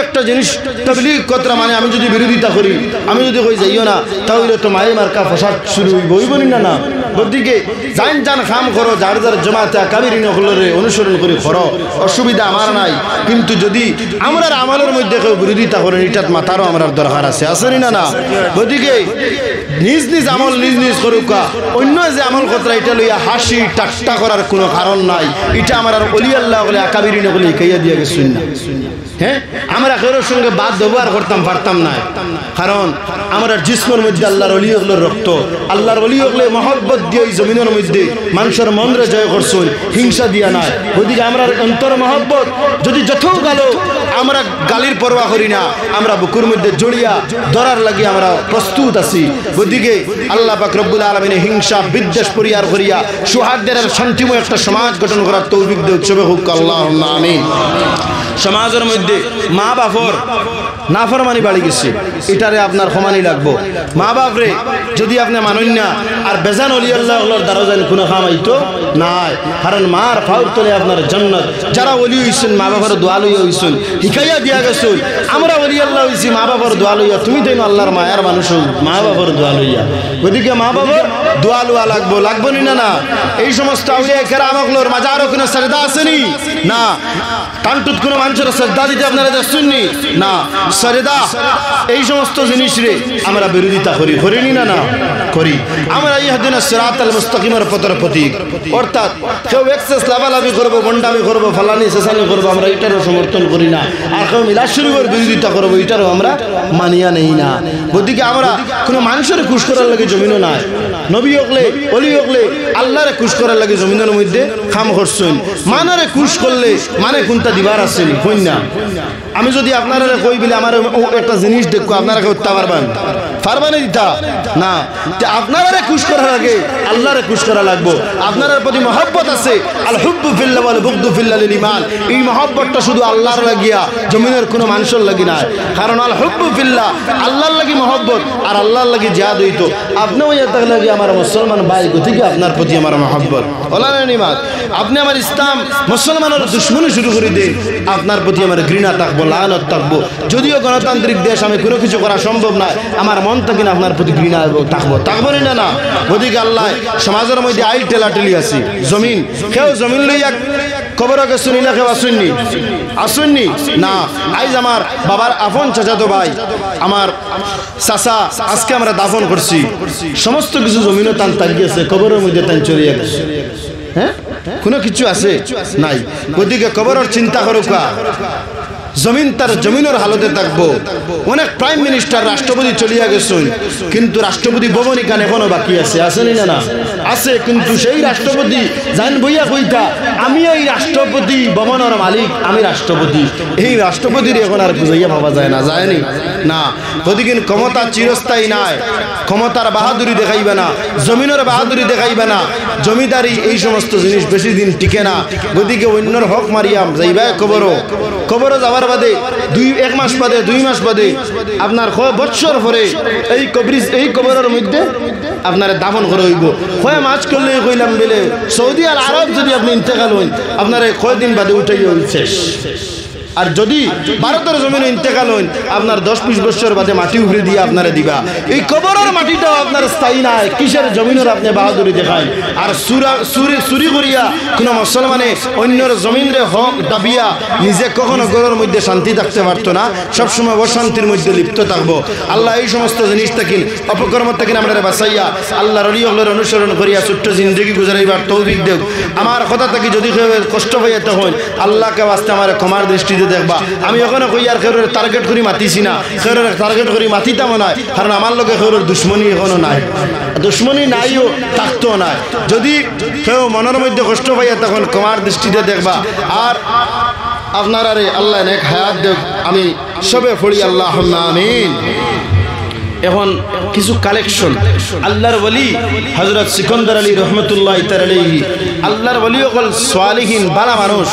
একটা জিনিস তাবলীগ কথা মানে আমি যদি বিরোধিতা করি, আমি যদি কই যাইও না, তাহলে তো মাই মার্কা ফসাদ শুরু হইবই না। ওদিকে জান খাম করো, যার যার জমাতে কাবিরিন হলরে অনুসরণ করে করো, অসুবিধা আমার নাই। কিন্তু যদি আমরা আমলের মধ্যে কেউ বিরোধিতা করেন, এটাত মাথারও আমার দরকার আছে না। ওদিকে নিজ নিজ আমল নিজ করুকা, অন্য যে আমল কথা এটা লইয়া হাসি ঠাট্টা করার কোনো কারণ নাই। এটা আমার অলি আল্লাহ বলে আকাবিরিন বলে ইকাইয়া দিয়ে গেছেন না। হ্যাঁ, আমরা কারোর সঙ্গে বাদ ব্যবহার করতাম পারতাম না, কারণ আমরা জিসমের মধ্যে আল্লাহর অলি হলের রক্ত, আল্লাহর অলি হলে মহব্বত দিয়ে ওই জমিনের মধ্যে মানুষের মনরে জয় করছেন, হিংসা দিয়া নাই। ওইদিকে আমরা অন্তর মহব্বত যদি যত গেল আমরা গালির পরোয়া করি না, আমরা বুকুর মধ্যে জড়িয়া ধরার লাগি আমরা প্রস্তুত আছি। ওইদিকে আল্লাহ পাক রব্বুল আলামিন হিংসা বিদ্বেষ পরিহার করিয়া সুহাগদের শান্তিময় একটা সমাজ গঠন করার তৌফিক দেয়। উৎসবে হোক আল্লাহুম্মা আমিন। সমাজের মধ্যে মা বাপর নাফরমানি বাড়ি গেছে, এটারে আপনার ক্ষমানি লাগবো। মা বাপরে যদি আপনি মানেন না আর বেজান অলি আল্লাহর দ্বারা যেন কোনো খামাইতো নাই, কারণ মার ফাউর তলে আপনার জান্নাত। যারা অলি হইছেন মা বাবার দোয়া লইয়া হইছেন, হিকাইয়া দিয়া গেছেন। আমরা অলি আল্লাহ হইছি মা বাবার দোয়া লইয়া, তুমি তো আল্লাহর মায়ার মানুষ, মা বাবার দোয়া লইয়া। ওইদিকে মা বাবার দোয়া লওয়া লাগবো না। এই সমস্ত আউলিয়া কেরামগুলোর মাঝে আরো কোনো সাজদা আসেনি না, কান্টুত কোনো মানুষের সাজদা দিতে আপনারা দেখছেননি না। সাজদা এই সমস্ত জিনিস রে আমরা বিরোধিতা করি না করি। আমরা ইহদিনাস সিরাতাল মুস্তাকিমের পথের প্রতীক, অর্থাৎ কেউ এক্সেস লাভালাভি করবো, বন্ডামি করবো, ফালানি সেসানি করবো, আমরা এটারও সমর্থন করি না। আর কেউ মিলাদ শরীফের বিরোধিতা করবো, এটারও আমরা মানিয়া নেই না। ওদিকে আমরা কোনো মানুষের খুশ করার লাগে জমিনও নাই, নবী হকলে অলি হকলে আল্লাহরে খুশ করার লাগে জমিনের মধ্যে খাম করছেন। মানারে খুশ করলে মানে কোনটা দিবার আসেনি কই না। আমি যদি আপনারা কই বলে আমার একটা জিনিস দেখো, আপনারা করতে পারবানি দিতা না। আপনারা খুশ করার আগে আল্লাহরে খুশ করা লাগবো। আপনার প্রতি মহব্বত আছে, আল হুব্বু ফিল্লাহ ওয়াল বুগদু ফিল্লাহ লিল ঈমান। এই মহব্বতটা শুধু আল্লাহর লাগিয়া, জমিনের কোনো মানুষের লাগি না। কারণ আল হুব্বু ফিল্লাহ আল্লাহর লাগি মহব্বত, আর আল্লাহর লাগি জিহাদ হইতো। আপনিও এটা লাগি আমার মুসলমান ভাই গতিকে আপনার প্রতি আমার মহব্বত ওলানা নিমাত। আপনি আমার ইসলাম মুসলমানের দুশ্মনী শুরু করে দেন, আপনার প্রতি আমার ঘৃণা থাকবো, লানত থাকবো। যদিও গণতান্ত্রিক দেশ, আমি কোনো কিছু করা সম্ভব নয়, আমার মন থেকে আপনার প্রতি ঘৃণা থাকবো না। ওদিকে আল্লাহ সমাজের মধ্যে আইল টেলাটেলি আছে। জমিন কেউ জমিন লইয়া খবর শুনি না, কেউ আসুননি না। আইজ আমার বাবার আপন চাচাতো ভাই, আমার চাচা, আজকে আমরা দাফন করছি, সমস্ত কিছু জমিনও টান তাকিয়েছে, কবরের মধ্যে টান চলিয়ে গেছে। হ্যাঁ, কোনো কিছু আছে নাই। ওদিকে কবরের চিন্তা করুকা, জমিন তার জমিনের হালতে থাকবো। অনেক প্রাইম মিনিস্টার রাষ্ট্রপতি চলিয়া গেছেন, কিন্তু রাষ্ট্রপতি ভবন এখানে এখনো বাকি আছে, আসেনি না আছে। কিন্তু সেই রাষ্ট্রপতি জান বইয়া কইতা, আমি এই রাষ্ট্রপতি ভবনের মালিক, আমি রাষ্ট্রপতি। এই রাষ্ট্রপতির এখন আর বুঝাইয়া ভাবা যায় না, যায়নি না। ওদিকে ক্ষমতা চিরস্থায়ী নাই, ক্ষমতার বাহাদুরি দেখাইবে না, জমিনের বাহাদুরি দেখাইবে না, জমিদারি এই সমস্ত জিনিস বেশি দিন টিকে না। ওদিকে অন্যর হক মারিয়াম যাইবা কবরও যাওয়ার বাদে 1 মাস বাদে 2 মাস বাদে আপনার বছর পরে এই কবরের মধ্যে আপনার দাফন করে হইব। কয় মাস করলে কইলাম বলে সৌদি আর আরব যদি আপনি ইন্তেকাল হন, আপনার কয়দিন বাদে উঠাইয়া শেষ। আর যদি ভারতের জমিনে ইন্তেকাল হন, আপনার 10-20 বছর বাদে মাটি উপরে দিয়ে আপনারা দিবা। এই কবরের মাটিটাও আপনার স্থায়ী নাই, কিসের জমিনের আপনি বাহাদুরি দেখায়। আর চুরি করিয়া কোনো মুসলমানে অন্যের জমিনরে হক দাবিয়া নিজে কখনো ঘরের মধ্যে শান্তি থাকতে পারতো না, সবসময় অশান্তির মধ্যে লিপ্ত থাকবো। আল্লাহ এই সমস্ত জিনিস থাকি অপকর্ম থাকি আমরা বাঁচাইয়া আল্লাহর অলি হলের অনুসরণ করিয়া ছোট্ট জিন্দগি গুজারাইবার তৌফিক দেব। আমার কথা থাকি যদি কষ্ট হইয়া তখন আল্লাহকে বাঁচতে আমার ক্ষমার দৃষ্টিতে দেখবা। আমি ওখানে কই আর খেউরের টার্গেট করি মাতিছি না, খেউরের টার্গেট করি মাতিতাম না, কারণ আমার লোকে খেউরের দুশ্মনী এখনো নাই, দুশ্মনী নাইও থাকতো না। যদি কেউ মনের মধ্যে কষ্ট পাইয়া তখন ক্ষমার দৃষ্টিতে দেখবা। আর আপনারা রে আল্লাহ নেক হায়াত দেব, আমি সবে পড়ি আল্লাহুম্মা আমিন। এখন কিছু কালেকশন আল্লাহর ওলি হযরত সিকন্দর আলী রহমতুল্লাহ তাআলা আলাইহি, আল্লাহর ওলি সকল সালিহিন ভালো মানুষ,